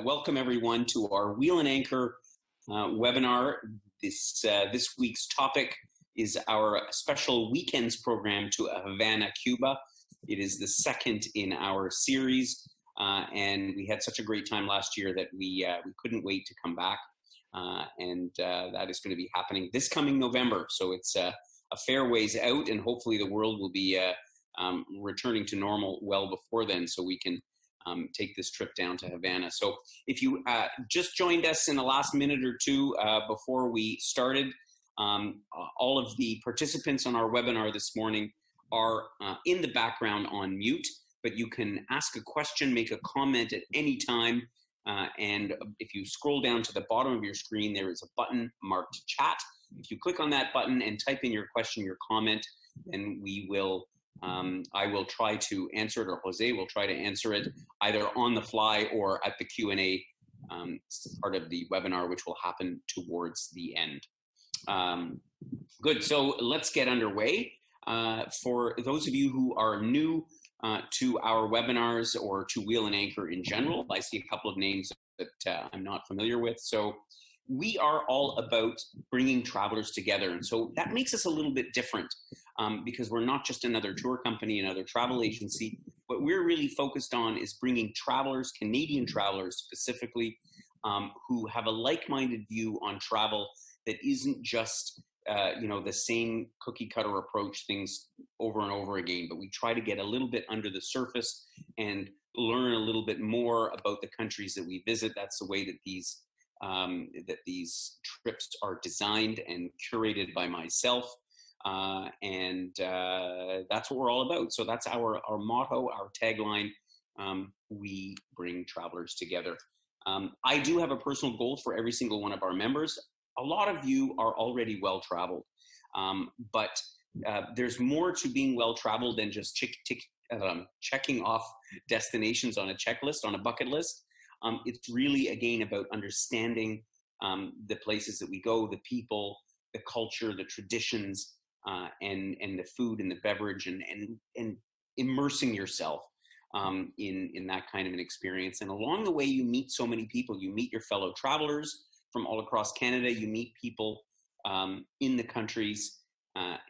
welcome everyone to our Wheel and Anchor webinar. This week's topic is our special weekends program to Havana, Cuba. It is the second in our series, and we had such a great time last year that we couldn't wait to come back, and that is going to be happening this coming November. So it's a fair ways out, and hopefully the world will be returning to normal well before then, so we can take this trip down to Havana. So if you just joined us in the last minute or two before we started, all of the participants on our webinar this morning are in the background on mute, but you can ask a question, make a comment at any time. And if you scroll down to the bottom of your screen, there is a button marked chat. If you click on that button and type in your question, your comment, then I will try to answer it, or Jose will try to answer it either on the fly or at the Q&A part of the webinar, which will happen towards the end. Good, so let's get underway. For those of you who are new to our webinars or to Wheel and Anchor in general, I see a couple of names that I'm not familiar with. So we are all about bringing travelers together. And so that makes us a little bit different because we're not just another tour company, another travel agency. What we're really focused on is bringing travelers, Canadian travelers specifically, who have a like-minded view on travel that isn't just the same cookie cutter approach things over and over again, but we try to get a little bit under the surface and learn a little bit more about the countries that we visit. That's the way that these trips are designed and curated by myself, and that's what we're all about. So that's our motto, our tagline. We bring travelers together. I do have a personal goal for every single one of our members. A lot of you are already well-traveled, but there's more to being well-traveled than just checking off destinations on a checklist, on a bucket list. It's really, again, about understanding the places that we go, the people, the culture, the traditions, and the food and the beverage, and immersing yourself in that kind of an experience. And along the way, you meet so many people. You meet your fellow travelers from all across Canada. You meet people in the countries,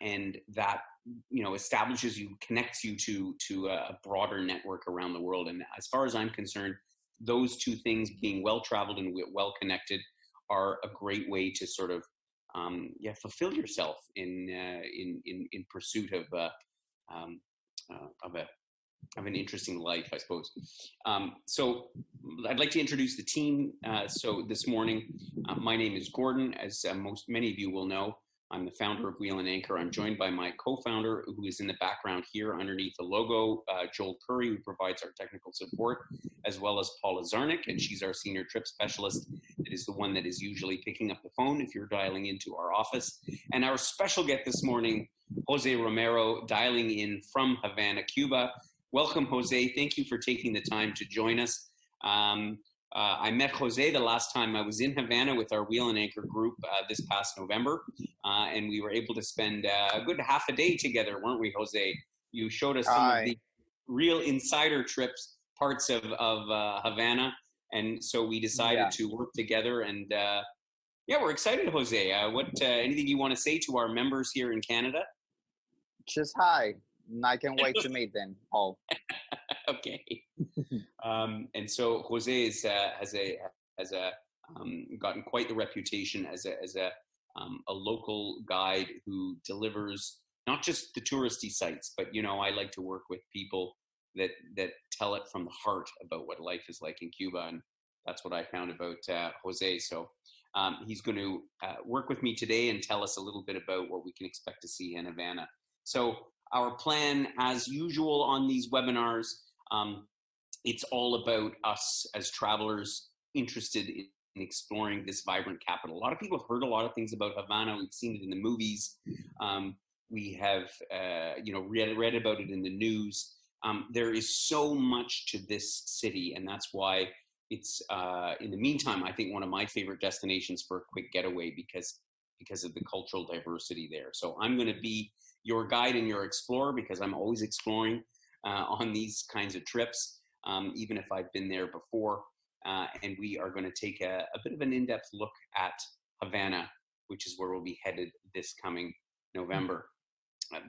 and that establishes you, connects you to a broader network around the world. And as far as I'm concerned, those two things, being well-traveled and well-connected, are a great way to sort of fulfill yourself in pursuit of an interesting life, I suppose. So I'd like to introduce the team. So this morning, my name is Gordon. As many of you will know, I'm the founder of Wheel and Anchor. I'm joined by my co-founder, who is in the background here underneath the logo, Joel Curry, who provides our technical support, as well as Paula Zarnick, and she's our senior trip specialist. It is the one that is usually picking up the phone if you're dialing into our office. And our special guest this morning, Jose Romero, dialing in from Havana, Cuba. Welcome, Jose. Thank you for taking the time to join us. I met Jose the last time I was in Havana with our Wheel and Anchor group this past November, and we were able to spend a good half a day together, weren't we, Jose? You showed us some of the real insider trips, parts of Havana, and so we decided to work together. And we're excited, Jose. What anything you want to say to our members here in Canada? Just hi. I can wait to meet them all. Okay. And so Jose has gotten quite the reputation as a local guide who delivers not just the touristy sites, but I like to work with people that tell it from the heart about what life is like in Cuba, and that's what I found about Jose. So he's going to work with me today and tell us a little bit about what we can expect to see in Havana. So our plan, as usual on these webinars, it's all about us as travelers interested in exploring this vibrant capital. A lot of people have heard a lot of things about Havana. We've seen it in the movies. We have, read about it in the news. There is so much to this city, and that's why it's, in the meantime, I think one of my favorite destinations for a quick getaway because of the cultural diversity there. So I'm going to be your guide and your explorer because I'm always exploring on these kinds of trips, even if I've been there before. and we are going to take a bit of an in-depth look at Havana, which is where we'll be headed this coming November.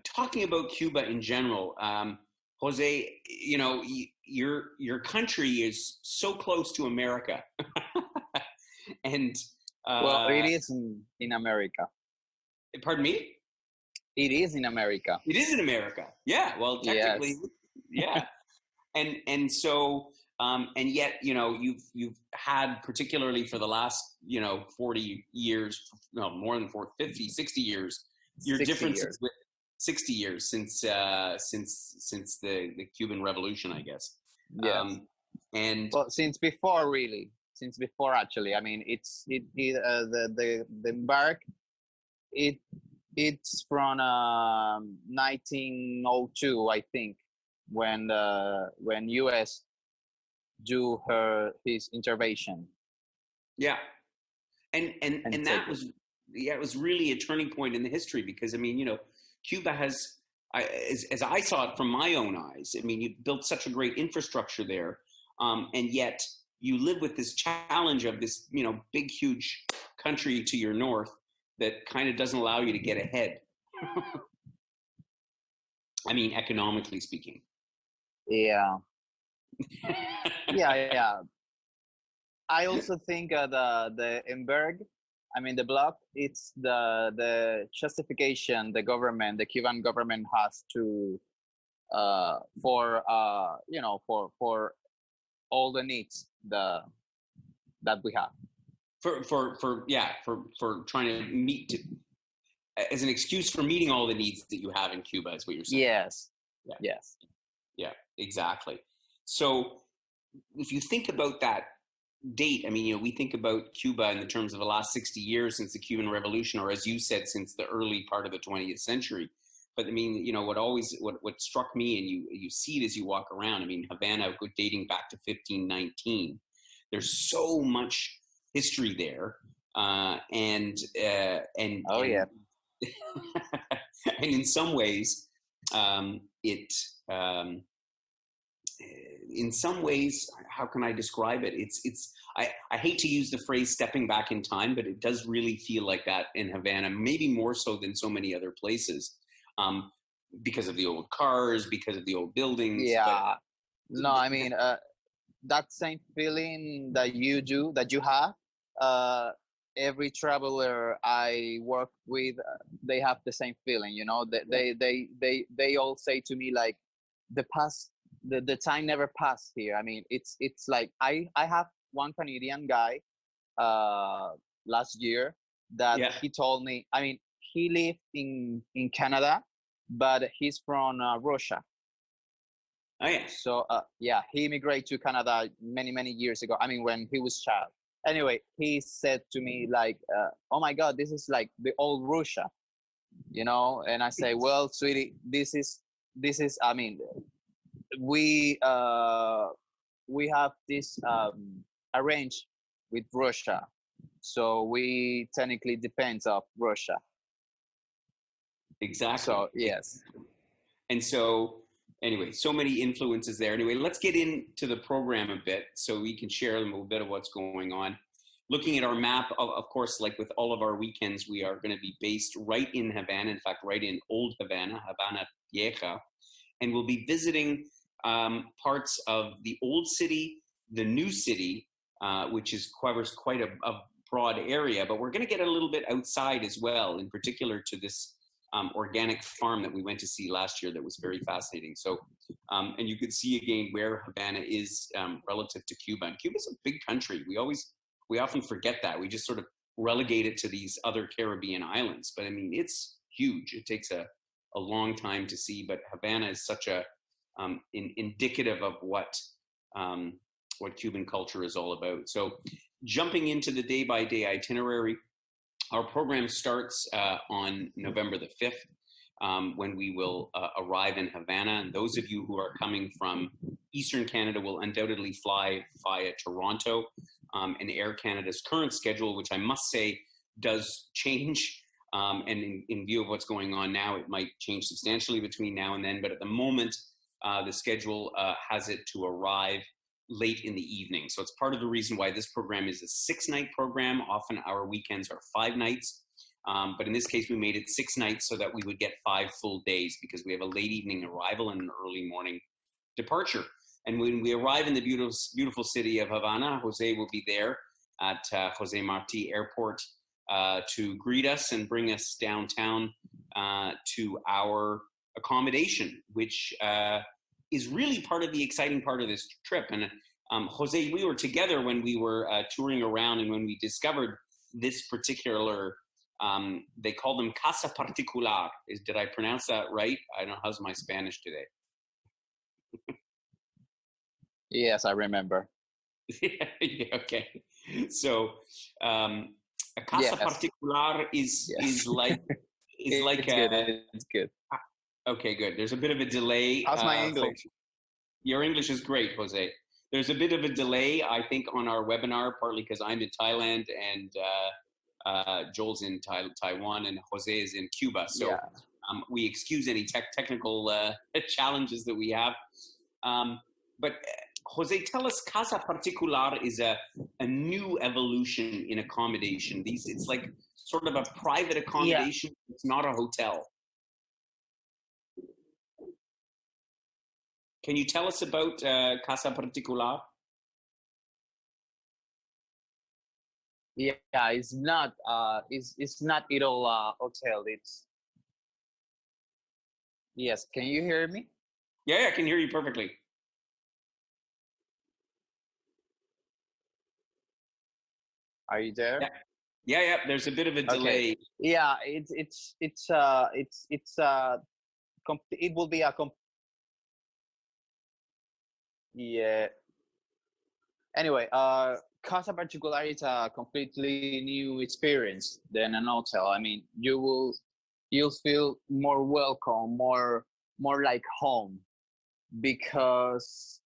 Talking about Cuba in general, Jose, you know, your country is so close to America, and Well, it is in America. pardon me. It is in America. It is in America. Yeah. Well, technically, Yes. yeah. And so and yet, you know, you've had, particularly for the last, you know, 40 years, no, more than 40, 50, 60 years, your 60 differences years. with 60 years since the Cuban Revolution, I guess. Yes. And Well, since before, really, since before, actually. I mean, the embark. It's from 1902, I think, when U.S. do his intervention. yeah, and that take was, yeah, it was really a turning point in the history, because I mean, you know, Cuba has, as I saw it from my own eyes, I mean, you built such a great infrastructure there, and yet you live with this challenge of this, you know, big, huge country to your north that kind of doesn't allow you to get ahead. I mean, economically speaking. Yeah. Yeah. I also think the Emberg, I mean the block, it's the justification the Cuban government has to for you know, for all the needs that we have. For trying to meet, as an excuse for meeting all the needs that you have in Cuba, is what you're saying. Yes. Yeah. Yes. Yeah, exactly. So if you think about that date, I mean, you know, we think about Cuba in the terms of the last 60 years since the Cuban Revolution, or as you said, since the early part of the 20th century. But I mean, you know, what struck me, and you see it as you walk around, I mean, Havana, dating back to 1519, there's so much history there, and Oh, yeah. and in some ways, it in some ways, how can I describe it? I hate to use the phrase stepping back in time, but it does really feel like that in Havana, maybe more so than so many other places, because of the old cars, because of the old buildings. Yeah. But, no, I mean, that same feeling that you have, every traveler I work with, they have the same feeling, you know, they all say to me, like, the time never passed here. I mean, it's like, I have one Canadian guy last year that yeah. he told me, I mean, he lived in Canada, but he's from Russia. Oh, yeah. So yeah, he immigrated to Canada many years ago. I mean, when he was child. Anyway, he said to me, like, "Oh my God, this is like the old Russia," you know. And I say, "Well, sweetie, this is. I mean, we have this arranged with Russia, so we technically depend of Russia." Exactly. So yes. And so, anyway, so many influences there. Anyway, let's get into the program a bit so we can share a little bit of what's going on. Looking at our map, of course, like with all of our weekends, we are going to be based right in Havana, in fact, right in Old Havana, Havana Vieja. And we'll be visiting parts of the old city, the new city, which covers quite a broad area, but we're going to get a little bit outside as well, in particular to this organic farm that we went to see last year that was very fascinating. So, and you could see again where Havana is relative to Cuba. And Cuba's a big country. We often forget that. We just sort of relegate it to these other Caribbean islands. But I mean, it's huge. It takes a long time to see. But Havana is such a indicative of what Cuban culture is all about. So, jumping into the day-by-day itinerary, our program starts on November the 5th, when we will arrive in Havana. And those of you who are coming from Eastern Canada will undoubtedly fly via Toronto. And Air Canada's current schedule, which I must say does change, and in view of what's going on now, it might change substantially between now and then. But at the moment, the schedule has it to arrive late in the evening. So it's part of the reason why this program is a 6-night program. Often our weekends are 5 nights. But in this case, we made it 6 nights so that we would get 5 full days because we have a late evening arrival and an early morning departure. And when we arrive in the beautiful, beautiful city of Havana, Jose will be there at Jose Marti Airport to greet us and bring us downtown to our accommodation, which is really part of the exciting part of this trip. And Jose, we were together when we were touring around, and when we discovered this particular, they call them Casa Particular. Did I pronounce that right? I don't know. How's my Spanish today? Yes, I remember. Yeah, okay. So a Casa Particular is like it's good. It's good. Okay, good. There's a bit of a delay. How's my English? Your English is great, Jose. There's a bit of a delay, I think, on our webinar, partly because I'm in Thailand and Joel's in Taiwan and Jose is in Cuba. So we excuse any technical challenges that we have. But Jose, tell us, Casa Particular is a new evolution in accommodation. It's like sort of a private accommodation. Yeah. It's not a hotel. Can you tell us about Casa Particular? Yeah, it's not at all a hotel. Yes. Can you hear me? Yeah, I can hear you perfectly. Are you there? Yeah. There's a bit of a delay. Okay. Yeah, it will be a yeah. Anyway, Casa Particular is a completely new experience than an hotel. I mean, you'll feel more welcome, more like home, because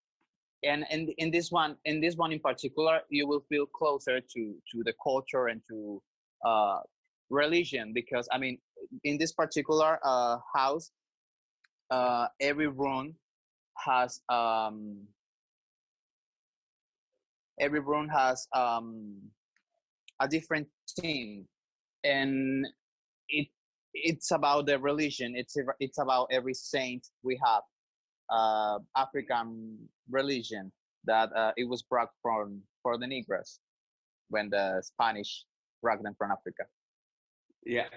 and in this one in particular, you will feel closer to the culture and to religion, because I mean, in this particular house, every room has a different theme, and it's about the religion. It's about every saint we have, African religion that it was brought for the Negroes when the Spanish brought them from Africa. Yeah.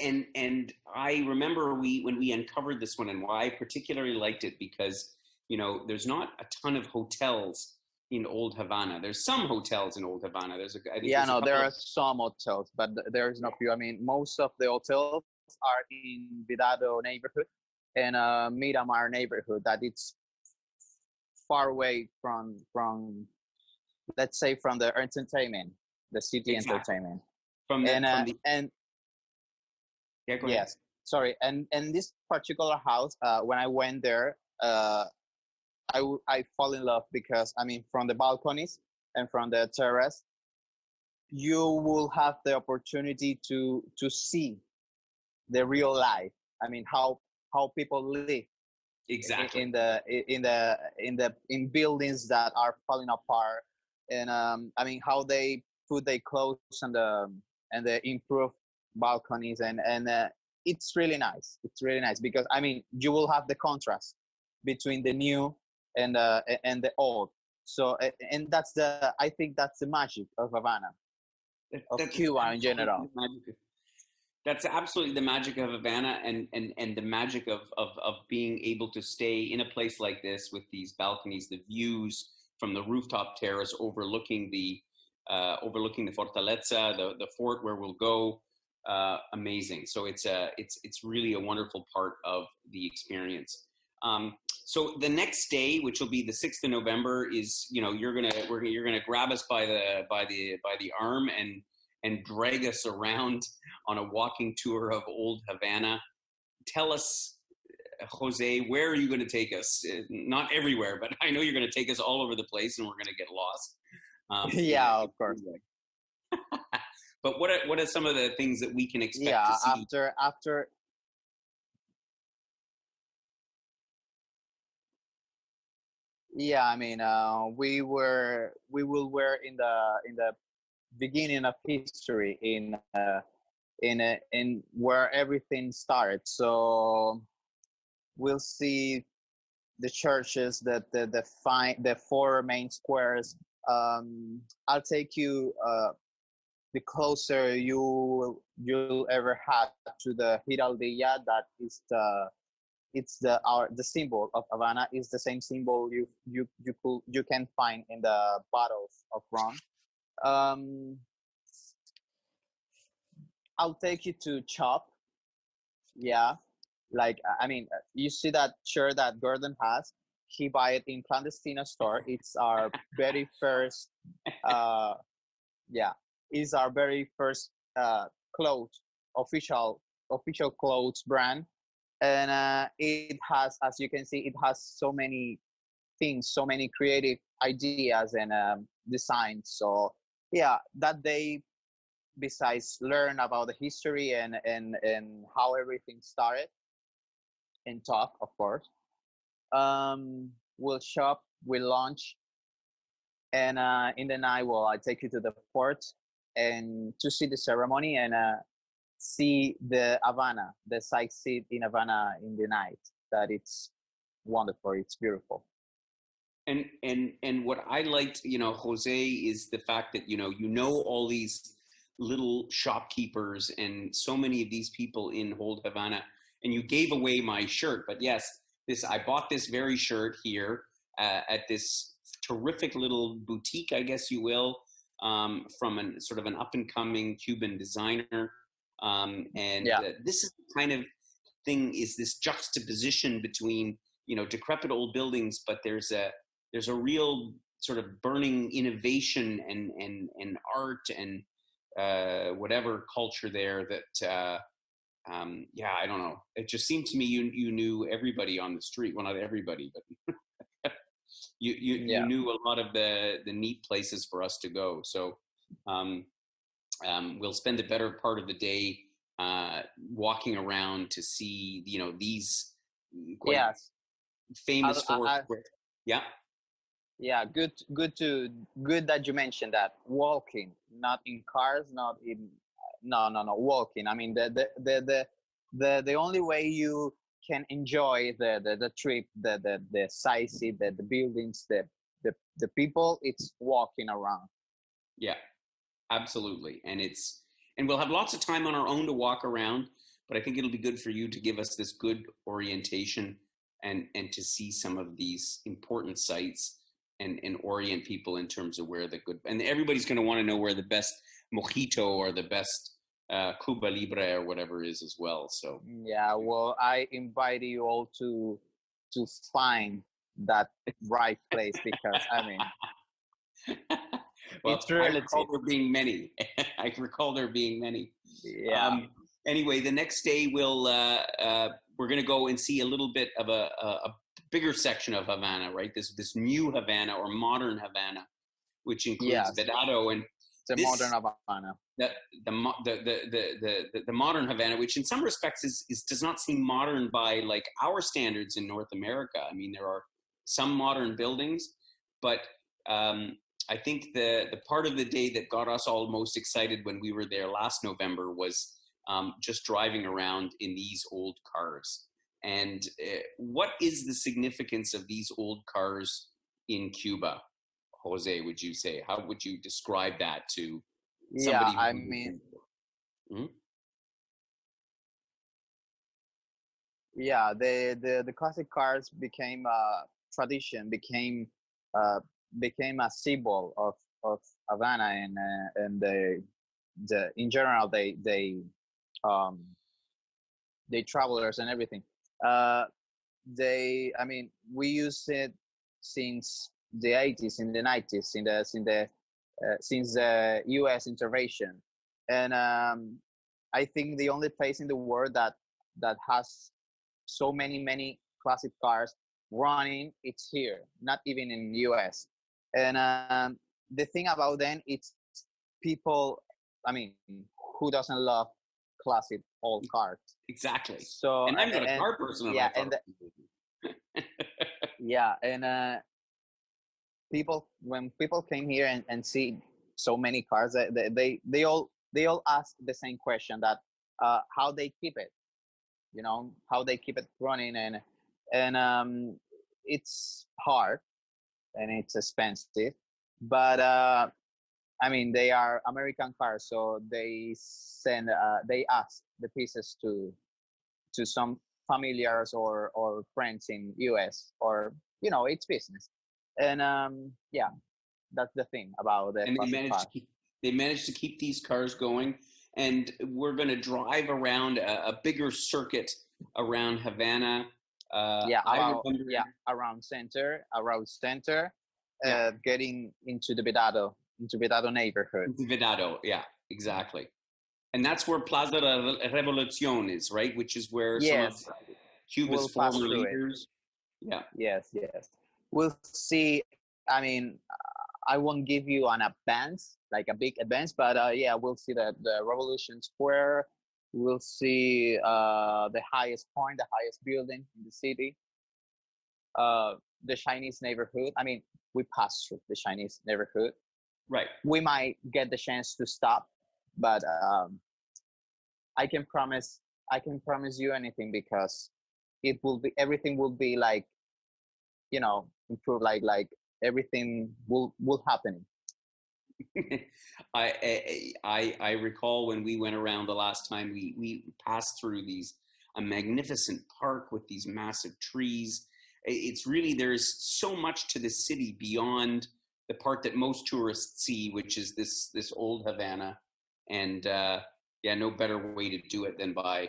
And I remember when we uncovered this one, and why I particularly liked it, because there's not a ton of hotels in Old Havana. There's some hotels in Old Havana. There are some hotels, but there's not few. I mean, most of the hotels are in Vidado neighborhood and Miramar neighborhood, that it's far away from let's say, from the entertainment, the city entertainment. Yeah, go ahead. Yes, sorry. And this particular house, when I went there, I fall in love, because I mean, from the balconies and from the terrace, you will have the opportunity to see the real life. I mean, how people live exactly in buildings that are falling apart, and I mean, how they put their clothes and the improved balconies, and it's really nice. It's really nice, because I mean, you will have the contrast between the new and the old. So, and I think that's the magic of Havana, of Cuba in general. That's absolutely the magic of Havana, and the magic of being able to stay in a place like this with these balconies, the views from the rooftop terrace overlooking the Fortaleza, the fort where we'll go. Amazing. So it's really a wonderful part of the experience. So the next day, which will be the 6th of November, is you're gonna grab us by the arm and drag us around on a walking tour of Old Havana. Tell us, Jose, where are you going to take us? Not everywhere, but I know you're going to take us all over the place, and we're going to get lost. Of course. But what are some of the things that we can expect to see? After Yeah, I mean, we will were in the beginning of history in where everything started. So we'll see the churches, the four main squares. I'll take you the closer you'll ever have to the Giraldilla. That is the symbol of Havana is the same symbol you can find in the bottles of rum. Um, I'll take you to Chop. Yeah, like I mean, you see that shirt that Gordon has. He buy it in clandestino store. It's our very first. Uh, yeah, is our very first clothes official official clothes brand, and it has, as you can see, it has so many things, so many creative ideas and designs. So yeah, that day, besides learn about the history and how everything started and talk, of course, we'll shop, we'll lunch, and in the night, well, I take you to the port and to see the ceremony and see the Havana, the sightsee in Havana in the night. That it's wonderful, it's beautiful. And what I liked, Jose, is the fact that all these little shopkeepers and so many of these people in Old Havana, and you gave away my shirt, but yes, this I bought this very shirt here at this terrific little boutique, I guess you will, from an sort of an up and coming Cuban designer, and Yeah, this is the kind of thing, is this juxtaposition between decrepit old buildings, but there's a real sort of burning innovation and art and whatever culture there that yeah, I don't know, it just seemed to me you knew everybody on the street, well, not everybody, but you yeah, knew a lot of the neat places for us to go. So um, we'll spend the better part of the day walking around to see these quite yes. famous four. I Yeah. Yeah, good that you mentioned that. Walking, not in cars, not in no, walking. I mean the only way you can enjoy the trip, the sightsee, the buildings, the people, it's walking around. Yeah, absolutely. And we'll have lots of time on our own to walk around, but I think it'll be good for you to give us this good orientation and to see some of these important sites and orient people in terms of where the good, and everybody's going to want to know where the best mojito or the best Cuba Libre or whatever is as well. So Yeah, well, I invite you all to find that right place because I mean well, it's I recall relative. there being many. I recall there being many. Yeah, Um, anyway, the next day we're going to go and see a little bit of a bigger section of Havana, right? This new Havana or modern Havana, which includes yes, Vedado and the modern this Havana. the modern Havana, which in some respects is does not seem modern by like our standards in North America. I mean, there are some modern buildings, but um, I think the part of the day that got us all most excited when we were there last November was just driving around in these old cars. And what is the significance of these old cars in Cuba, Jose? Would you say? How would you describe that to Yeah, somebody who I lives mean, in? Mhm. yeah, the classic cars became a tradition, uh, became a symbol of Havana and the in general um they travelers and everything. Uh, I mean, we use it since the 80s, in the 90s, since the U.S. intervention, and I think the only place in the world that has so many classic cars running, it's here, not even in the US. And the thing about them, it's people, I mean, who doesn't love classic old cars? Exactly. So And I'm not a car person, and I yeah, thought it was yeah, and when people came here and see so many cars, they all ask the same question, that how they keep it, how they keep it running. And it's hard and it's expensive, but I mean, they are American cars, so they ask the pieces to some familiars or friends in US, or it's business. And yeah, that's the thing about the And classic car. they managed to keep these cars going. And we're going to drive around a bigger circuit around Havana. Yeah, I remember, around center, yeah, getting into Vedado neighborhood. Vidado, yeah, exactly. And that's where Plaza Revolucion is, right? Which is where some of Yes, Cuba's we'll pass former through it. leaders. Yeah. Yes. We'll see. I mean, I won't give you an advance, like a big advance, but yeah, we'll see the Revolution Square. We'll see the highest point, the highest building in the city. The Chinese neighborhood. I mean, we passed through the Chinese neighborhood. Right. We might get the chance to stop, but I can promise. I can promise you anything, because everything will be like, improved, like everything will happen. I recall when we went around the last time, we passed through a magnificent park with these massive trees. It's really, there's so much to the city beyond the part that most tourists see, which is this old Havana. And yeah, no better way to do it than by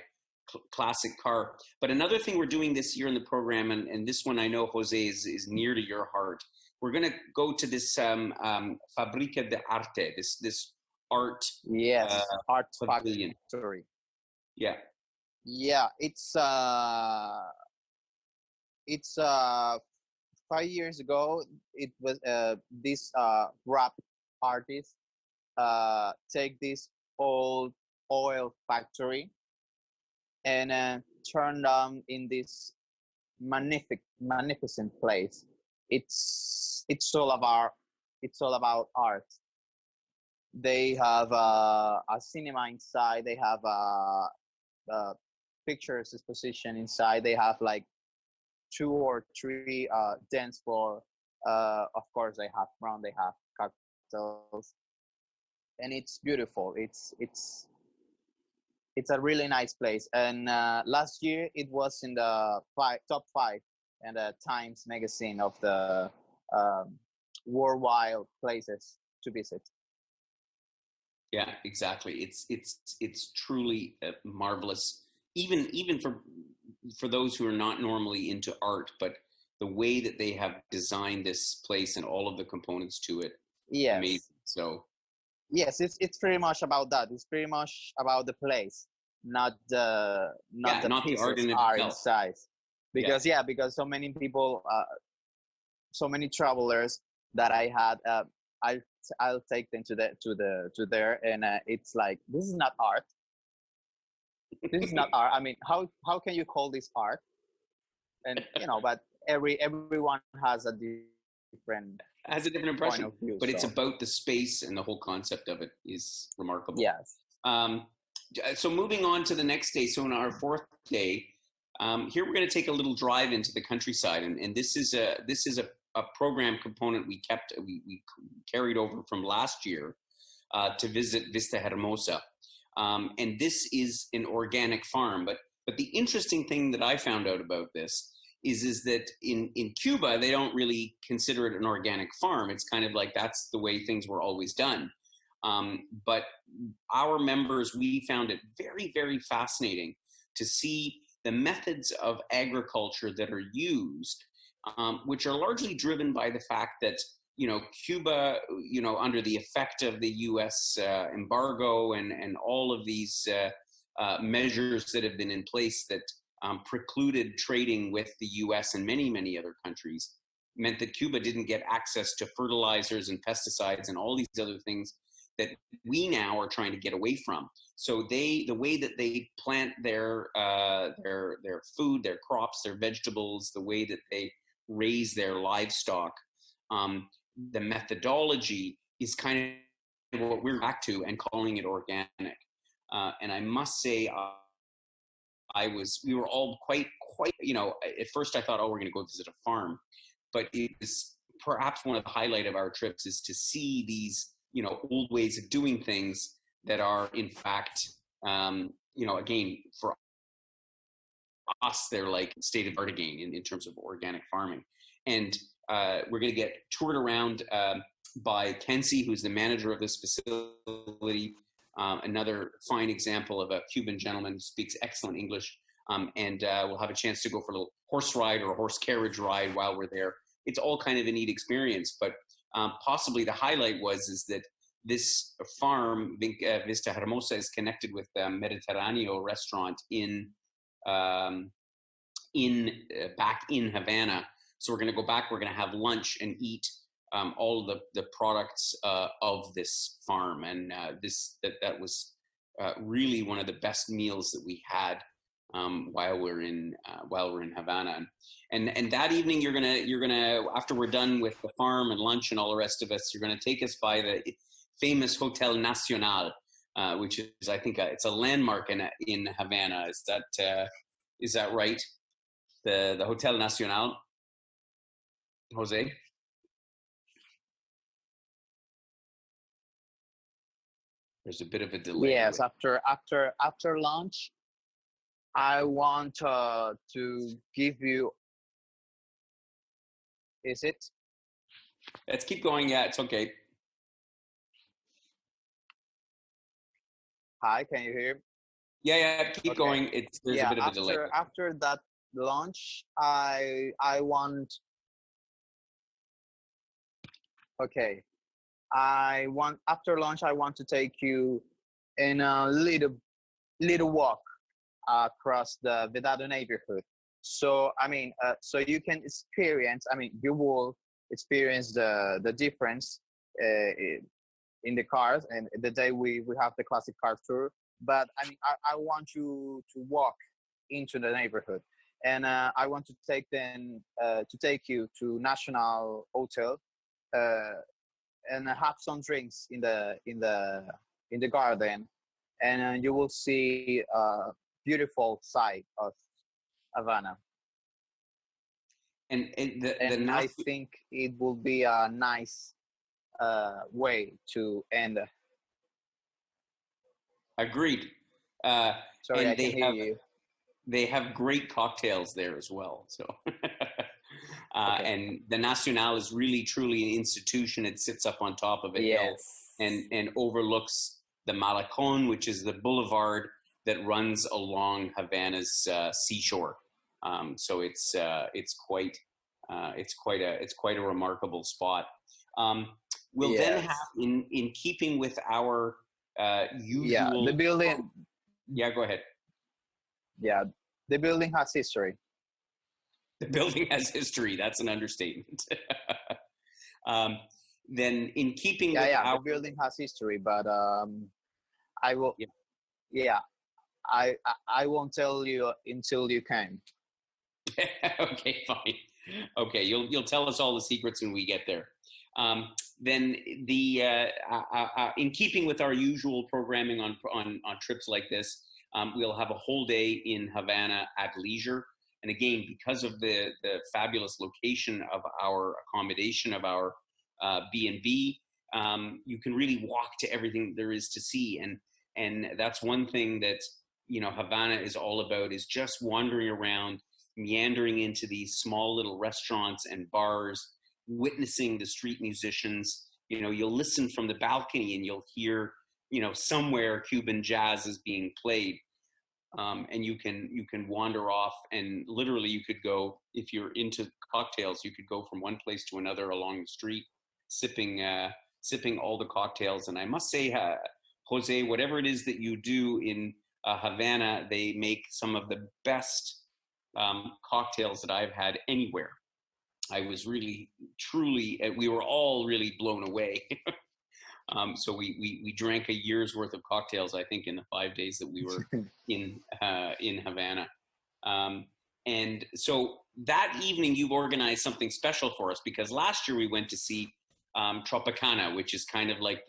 classic car. But another thing we're doing this year in the program, and this one I know, Jose, is near to your heart. We're going to go to this Fabrica de Arte, this art Yes, art pavilion. factory. Yeah. Yeah, it's 5 years ago. It was this rap artist take this old oil factory and turn them in this magnificent place. It's all about art. They have a cinema inside. They have a pictures exposition inside. They have like 2 or 3 dance floor. Of course, they have front. They have cocktails, and it's beautiful. It's a really nice place. And last year it was in the top five and the Times magazine of the um, worldwide places to visit. Yeah, exactly. It's truly marvelous, even for those who are not normally into art, but the way that they have designed this place and all of the components to it, amazing. Yes, So yes, it's pretty much about that. It's pretty much about the place, not the not yeah, the not the art pieces in are itself. inside. Yeah, Because so many people, so many travelers that I had, I I'll take them to there, and it's like, this is not art. This is not art. I mean, how can you call this art? And but everyone has a different has a different point impression, of view. but it's So about the space, and the whole concept of it is remarkable. yes, Um, so moving on to the next day, so on our fourth day, here we're going to take a little drive into the countryside, and this is a program component we carried over from last year to visit Vista Hermosa, and this is an organic farm. But the interesting thing that I found out about this is that in Cuba they don't really consider it an organic farm. It's kind of like that's the way things were always done. But our members, we found it very, very fascinating to see the methods of agriculture that are used, which are largely driven by the fact that, Cuba, under the effect of the U.S. Embargo and all of these measures that have been in place that precluded trading with the U.S. and many, many other countries, meant that Cuba didn't get access to fertilizers and pesticides and all these other things that we now are trying to get away from. So the way that they plant their food, their crops, their vegetables, the way that they raise their livestock, the methodology is kind of what we're back to and calling it organic. And I must say, we were all quite, at first I thought, oh, we're going to go visit a farm, but it was perhaps one of the highlight of our trips is to see these, old ways of doing things that are in fact, again, for us, they're like state of art again in terms of organic farming. And we're going to get toured around by Kenzie, who's the manager of this facility. Another fine example of a Cuban gentleman who speaks excellent English. And we'll have a chance to go for a little horse ride or a horse carriage ride while we're there. It's all kind of a neat experience, but possibly the highlight is that this farm, Vista Hermosa, is connected with the Mediterraneo restaurant back in Havana. So we're going to go back. We're going to have lunch and eat all of the products of this farm, and that was really one of the best meals that we had while we're in Havana. And that evening, you're gonna after we're done with the farm and lunch and all the rest of us, you're gonna take us by the famous Hotel Nacional, which is, I think, it's a landmark in Havana. Is that right? The Hotel Nacional, Jose? There's a bit of a delay. Yes, after lunch, I want to give you. Is it? Let's keep going. Yeah, it's okay. Hi, can you hear? Yeah, keep Okay. going. There's a bit of a delay. After that lunch, I want. Okay. After lunch, I want to take you in a little walk across the Vedado neighborhood. So so you can experience. You will experience the difference in the cars, and the day we have the classic car tour. But I want you to walk into the neighborhood, and I want to take you to National Hotel. And have some drinks in the garden, and you will see a beautiful side of Havana. And I think it will be a nice way to end. Agreed. Sorry, I can hear you. They have great cocktails there as well. So. Okay. And the Nacional is really, truly an institution. It sits up on top of a hill and overlooks the Malecon, which is the boulevard that runs along Havana's seashore. So it's quite a remarkable spot. We'll then have, in keeping with our usual. The building. Yeah, go ahead. Yeah, the building has history. The building has history. That's an understatement. Then, in keeping with the building has history, but I will. Yeah, I won't tell you until you came. Okay, fine. Okay, you'll tell us all the secrets when we get there. Then in keeping with our usual programming on trips like this, we'll have a whole day in Havana at leisure. And again, because of the fabulous location of our accommodation, of our B&B, you can really walk to everything there is to see. And that's one thing that, Havana is all about, is just wandering around, meandering into these small little restaurants and bars, witnessing the street musicians. You'll listen from the balcony and you'll hear, somewhere Cuban jazz is being played. And you can wander off, and literally you could go, if you're into cocktails, you could go from one place to another along the street, sipping all the cocktails. And I must say, Jose, whatever it is that you do in Havana, they make some of the best cocktails that I've had anywhere. I was really, truly, we were all really blown away. So we drank a year's worth of cocktails, I think, in the 5 days that we were in Havana. And so that evening, you've organized something special for us, because last year we went to see Tropicana, which is kind of like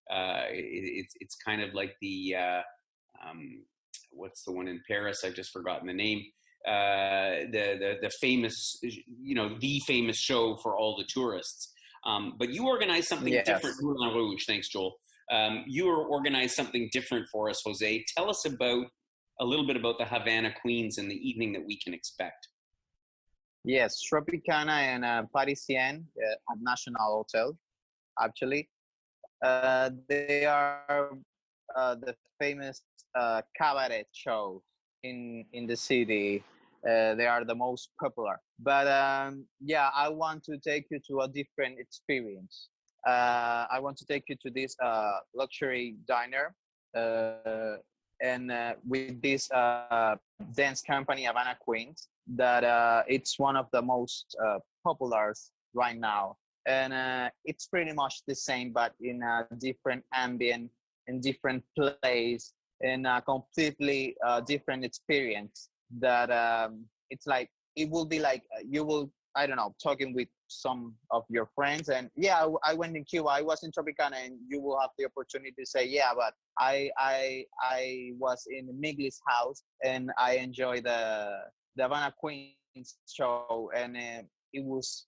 it's kind of like what's the one in Paris? I've just forgotten the name. The famous, the famous show for all the tourists. But you organized something different, Yes. Moulin Rouge. Thanks, Joel. You organized something different for us, Jose. Tell us about a little bit about the Havana Queens and the evening that we can expect. Yes, Tropicana and Parisien at National Hotel, actually. They are the famous cabaret show in the city. They are the most popular. But yeah, I want to take you to a different experience. I want to take you to this luxury diner, and with this dance company, Havana Queens, that it's one of the most popular right now. And it's pretty much the same, but in a different ambient, in different place, in a completely different experience. That it's like it will be like you will, I don't know, talking with some of your friends, and yeah, I went in Cuba, I was in Tropicana, and you will have the opportunity to say, yeah, but I was in Miguel's house and I enjoyed the Havana Queens show, and it was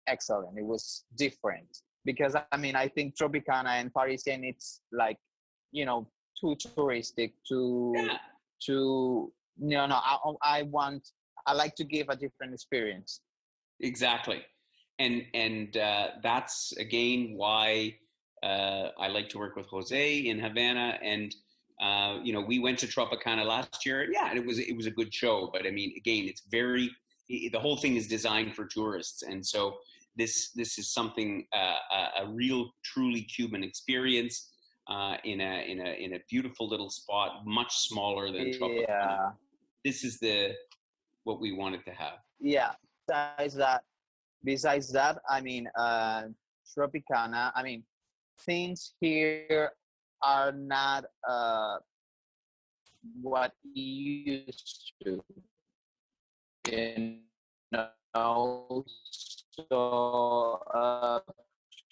excellent. It was different because I mean I think Tropicana and Parisian it's like too touristic Yeah, to no I like to give a different experience. exactly. And that's again why I like to work with Jose in Havana. And we went to Tropicana last year. Yeah, and it was a good show. But I mean, again, the whole thing is designed for tourists, and so this is something a real, truly Cuban experience in a beautiful little spot, much smaller than Tropicana. Yeah, This is what we wanted to have. yeah. Besides that, I mean, Tropicana. I mean, things here are not what you used to, you know. So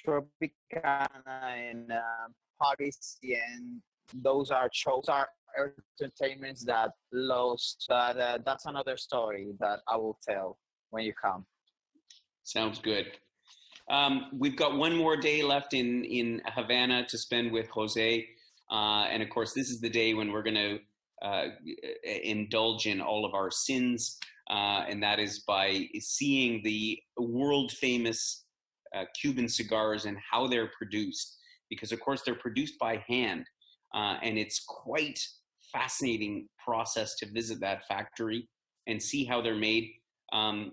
Tropicana and Parisian, those are shows, are entertainments that lost. But that's another story that I will tell when you come. Sounds good. We've got one more day left in Havana to spend with Jose. And of course, this is the day when we're going to indulge in all of our sins. And that is by seeing the world famous Cuban cigars and how they're produced. Because, of course, they're produced by hand. And it's quite fascinating process to visit that factory and see how they're made.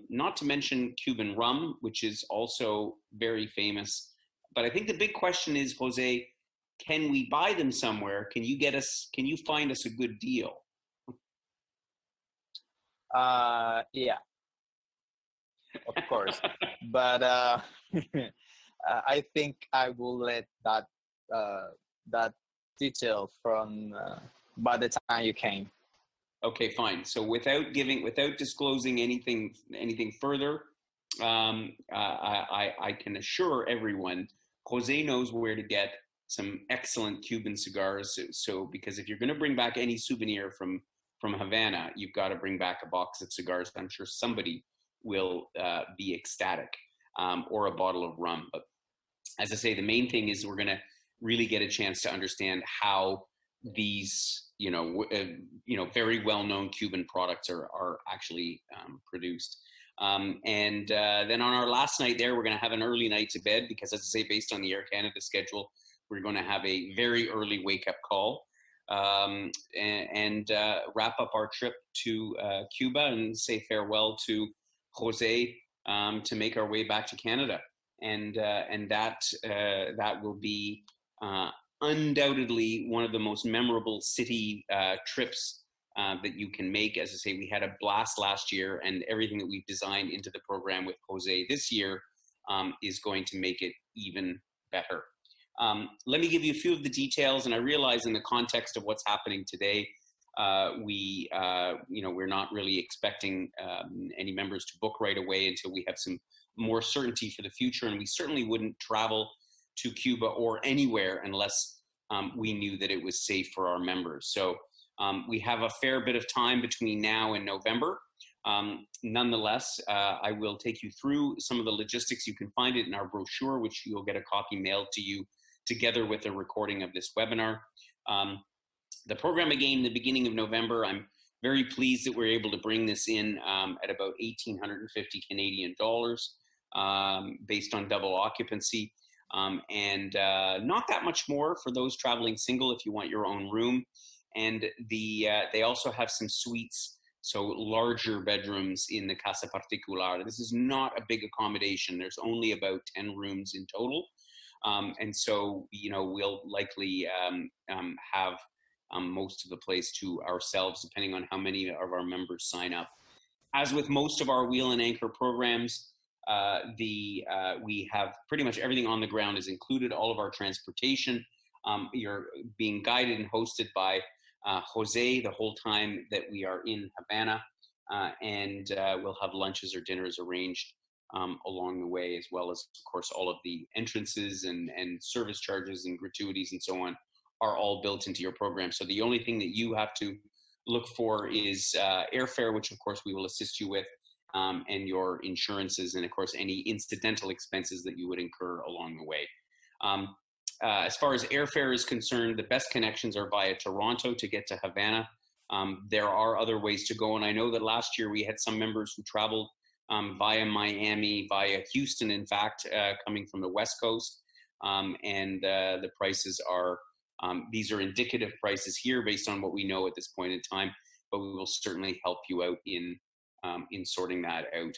Not to mention Cuban rum, which is also very famous. But I think the big question is, Jose, can we buy them somewhere? Can you find us a good deal? Yeah, of course. But I think I will let that detail from by the time you came. Okay, fine. So without disclosing anything further, I can assure everyone, Jose knows where to get some excellent Cuban cigars. So because if you're going to bring back any souvenir from Havana, you've got to bring back a box of cigars. I'm sure somebody will be ecstatic, or a bottle of rum. But as I say, the main thing is we're going to really get a chance to understand how these, very well-known Cuban products are actually produced. And then on our last night there, we're going to have an early night to bed because, as I say, based on the Air Canada schedule, we're going to have a very early wake-up call and wrap up our trip to Cuba and say farewell to Jose to make our way back to Canada. And that will be undoubtedly one of the most memorable city trips that you can make. As I say, we had a blast last year, and everything that we've designed into the program with Jose this year is going to make it even better. Let me give you a few of the details, and I realize in the context of what's happening today, we're not really expecting any members to book right away until we have some more certainty for the future. And we certainly wouldn't travel to Cuba or anywhere unless we knew that it was safe for our members. So we have a fair bit of time between now and November. Nonetheless, I will take you through some of the logistics. You can find it in our brochure, which you'll get a copy mailed to you together with a recording of this webinar. The program again, in the beginning of November, I'm very pleased that we're able to bring this in at about 1,850 Canadian dollars based on double occupancy. And not that much more for those traveling single if you want your own room. And they also have some suites, so larger bedrooms in the Casa Particular. This is not a big accommodation. There's only about 10 rooms in total. And so, we'll likely have most of the place to ourselves, depending on how many of our members sign up. As with most of our Wheel and Anchor programs, we have pretty much everything on the ground is included, all of our transportation. You're being guided and hosted by Jose the whole time that we are in Havana, and we'll have lunches or dinners arranged along the way, as well as, of course, all of the entrances and service charges and gratuities and so on are all built into your program. So the only thing that you have to look for is airfare, which of course we will assist you with, and your insurances, and of course any incidental expenses that you would incur along the way. As far as airfare is concerned, the best connections are via Toronto to get to Havana. There are other ways to go, and I know that last year we had some members who traveled via Miami, via Houston, in fact, coming from the West Coast, and the prices are, these are indicative prices here based on what we know at this point in time, but we will certainly help you out in sorting that out.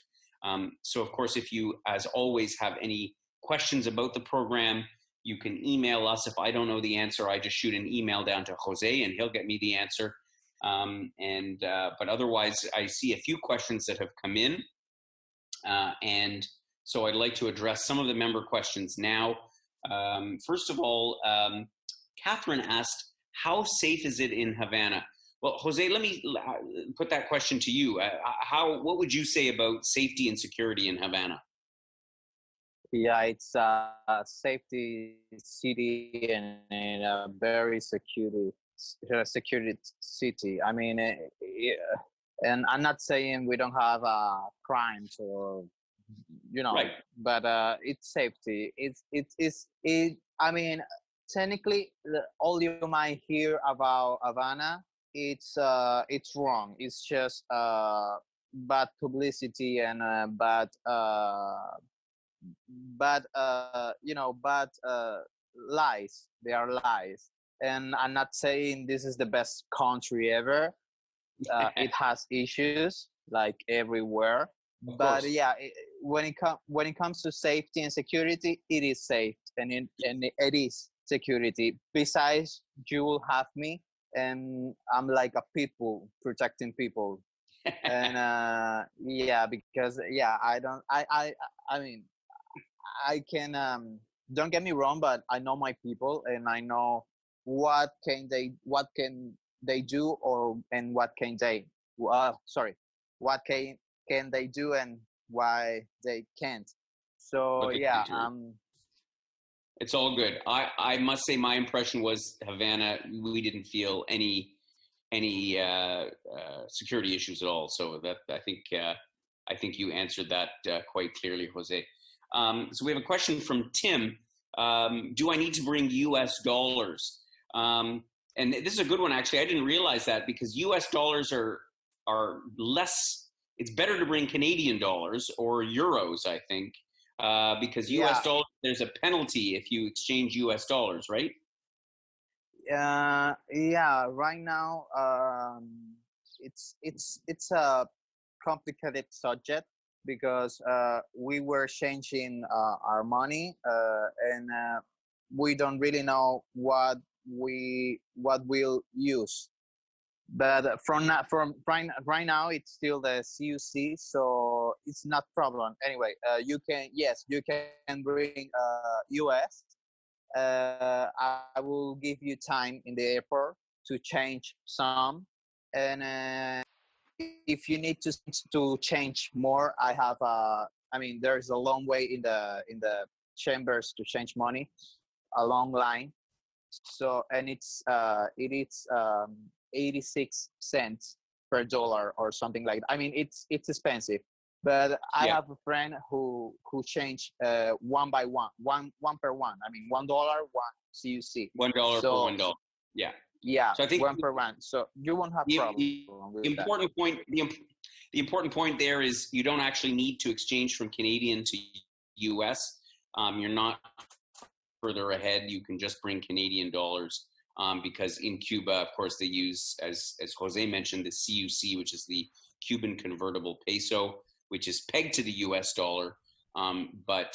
So of course, if you, as always, have any questions about the program, you can email us. If I don't know the answer, I just shoot an email down to Jose and he'll get me the answer. But otherwise, I see a few questions that have come in. And so I'd like to address some of the member questions now. First of all, Catherine asked, how safe is it in Havana? Well, Jose, let me put that question to you. What would you say about safety and security in Havana? Yeah, it's a safety city and a very security city. I mean, and I'm not saying we don't have crimes or, Right. but it's safety. I mean, technically, all you might hear about Havana, it's wrong. It's just bad publicity and bad lies. They are lies. And I'm not saying this is the best country ever. It has issues like everywhere. But yeah, when it comes to safety and security, it is safe, and it is security. Besides, you will have me, and I'm like a pit bull protecting people. And yeah, because yeah, I mean, I can don't get me wrong, but I know my people, and I know what can they do, and what can they what can they do and why they can't. So yeah, it's all good. I must say my impression was Havana, we didn't feel any security issues at all. So that I think you answered that quite clearly, Jose. So we have a question from Tim. Do I need to bring US dollars? And this is a good one, actually. I didn't realize that, because US dollars are less. It's better to bring Canadian dollars or euros, I think, because US dollars, there's a penalty if you exchange US dollars, right? Yeah, right now it's a complicated subject, because we were changing our money, and we don't really know what we'll use. But right now it's still the CUC, so it's not problem. Anyway, you can bring US. I will give you time in the airport to change some, And if you need to change more, I have I mean, there's a long way in the chambers to change money, a long line. So, and it is 86 cents per dollar or something like that. I mean, it's expensive, but I Yeah, have a friend who changed one by one per one. I mean, $1, one CUC. $1 for So $1. Yeah. yeah, So I think one per one. So you won't have problem the with that. important point the important point there is you don't actually need to exchange from Canadian to US. You're not further ahead. You can just bring Canadian dollars, because in Cuba, of course, they use, as Jose mentioned, the CUC, which is the Cuban convertible peso, which is pegged to the US dollar. But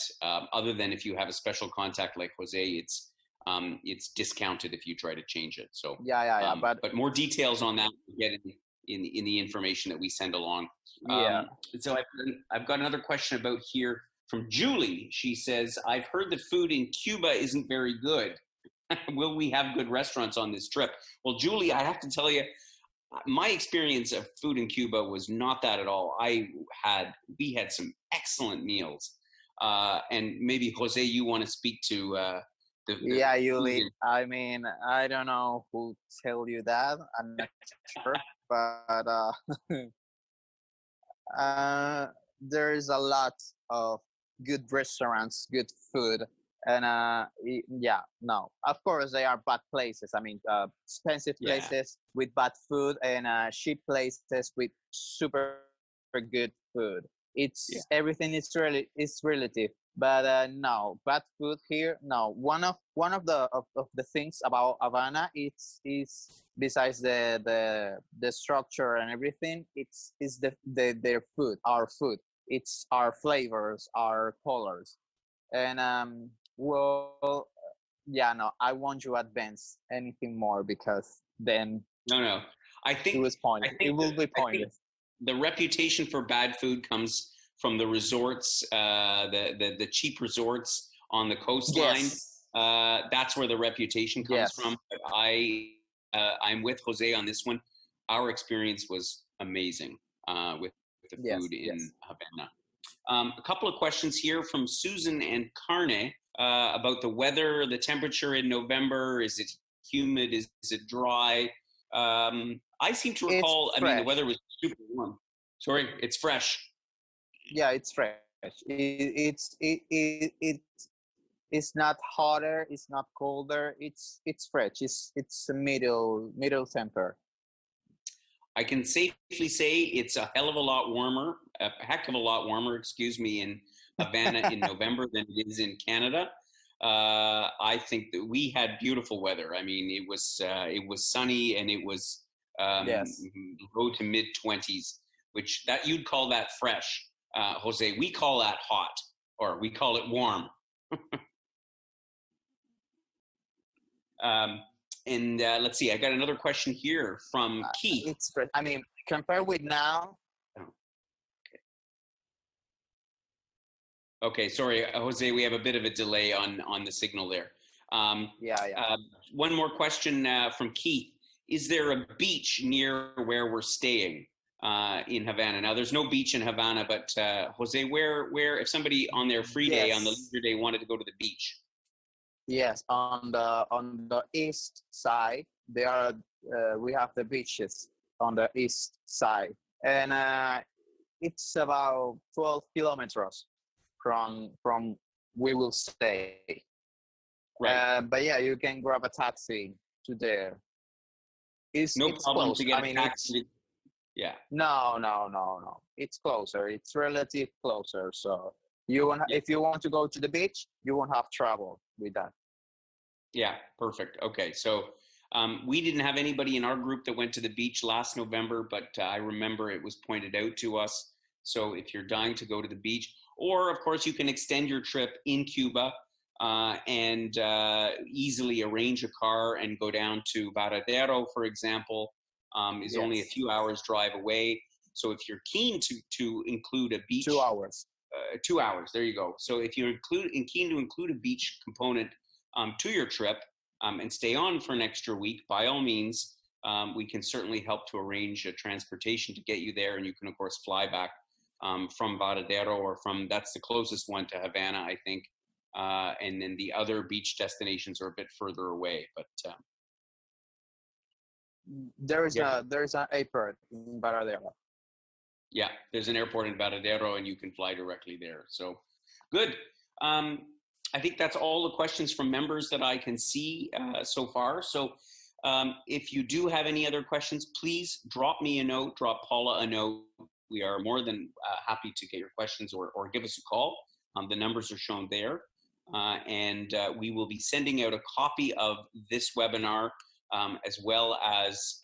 other than if you have a special contact like Jose, it's discounted if you try to change it. So Yeah. but more details on that we get in the information that we send along. Yeah, So I've got another question about here from Julie. She says, I've heard that food in Cuba isn't very good. Will we have good restaurants on this trip? Well, Julie, I have to tell you, my experience of food in Cuba was not that at all. We had some excellent meals. And maybe Jose, you want to speak to the yeah, food Yuli. in. I mean, I don't know who tell you that. I'm not sure, but uh, there's a lot of good restaurants, good food, and yeah, no, of course they are bad places. I mean, expensive Yeah, places with bad food, and cheap places with super good food. yeah, It's everything is relative. But no, bad food here. No, one of the things about Havana is besides the structure and everything, it's their food, our food. It's our flavors, our colors, and well, yeah, no, I want you advance anything more because then no. I it think was pointless. It will be I think pointless. the reputation for bad food comes from the resorts, the cheap resorts on the coastline. Yes, That's where the reputation comes from. yes, But I'm with Jose on this one. Our experience was amazing with the food yes, in yes. Havana. A couple of questions here from Susan and Carne about the weather, the temperature in November. Is it humid? Is it dry? I seem to It's recall, I mean, the weather fresh. was super warm. Sorry, it's fresh. Yeah, it's fresh. It's not hotter. It's not colder. It's fresh. It's a middle temper. I can safely say it's a hell of a lot warmer, a heck of a lot warmer, excuse me, in Havana in November than it is in Canada. I think that we had beautiful weather. I mean, it was sunny and it was Yes. low to mid 20s, which that you'd call that fresh, Jose. We call that hot, or we call it warm. Um, and let's see, I got another question here from Keith. It's fresh. I mean, compared with now. Okay, sorry, Jose, we have a bit of a delay on the signal there. Um, Yeah. uh, One more question from Keith. Is there a beach near where we're staying in Havana? Now, there's no beach in Havana, but Jose, where, if somebody on their free day, on the Yes. leisure day, wanted to go to the beach? Yes. On the east side, there are we have the beaches on the east side, and it's about 12 kilometers from we will stay. Right. But yeah, you can grab a taxi to there. No It's problem close. to get I a mean, it's taxi. Yeah, no. It's closer. It's relative closer. So yeah, if you want to go to the beach, you won't have trouble with that. yeah, perfect. Okay, so we didn't have anybody in our group that went to the beach last November, but I remember it was pointed out to us. So if you're dying to go to the beach, or of course you can extend your trip in Cuba and easily arrange a car and go down to Varadero, for example, is only a Yes, few hours drive away. So if you're keen to include a 2 beach, hours. 2 hours, there you go. So if you're keen to include a beach component to your trip and stay on for an extra week, by all means, we can certainly help to arrange a transportation to get you there. And you can, of course, fly back from Varadero, or that's the closest one to Havana, I think. And then the other beach destinations are a bit further away. But there's an airport in Baradero. Yeah, there's an airport in Varadero, and you can fly directly there. So good. I think that's all the questions from members that I can see so far. So if you do have any other questions, please drop me a note, drop Paula a note. We are more than happy to get your questions, or give us a call. The numbers are shown there. And we will be sending out a copy of this webinar, as well as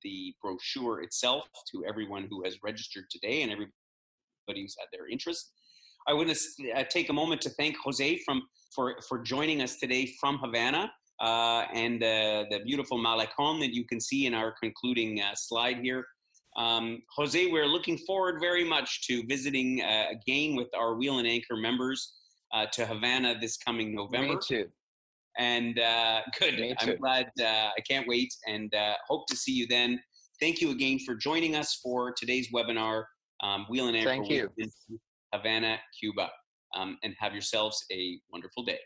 the brochure itself, to everyone who has registered today and everybody who's had their interest. I want to take a moment to thank Jose for joining us today from Havana, and the beautiful Malecon that you can see in our concluding slide here. Jose, we're looking forward very much to visiting again with our Wheel and Anchor members to Havana this coming November. Me too. And good. Me I'm too. glad. I can't wait, and hope to see you then. Thank you again for joining us for today's webinar, Wheel and Anchor. Thank you. Havana, Cuba, and have yourselves a wonderful day.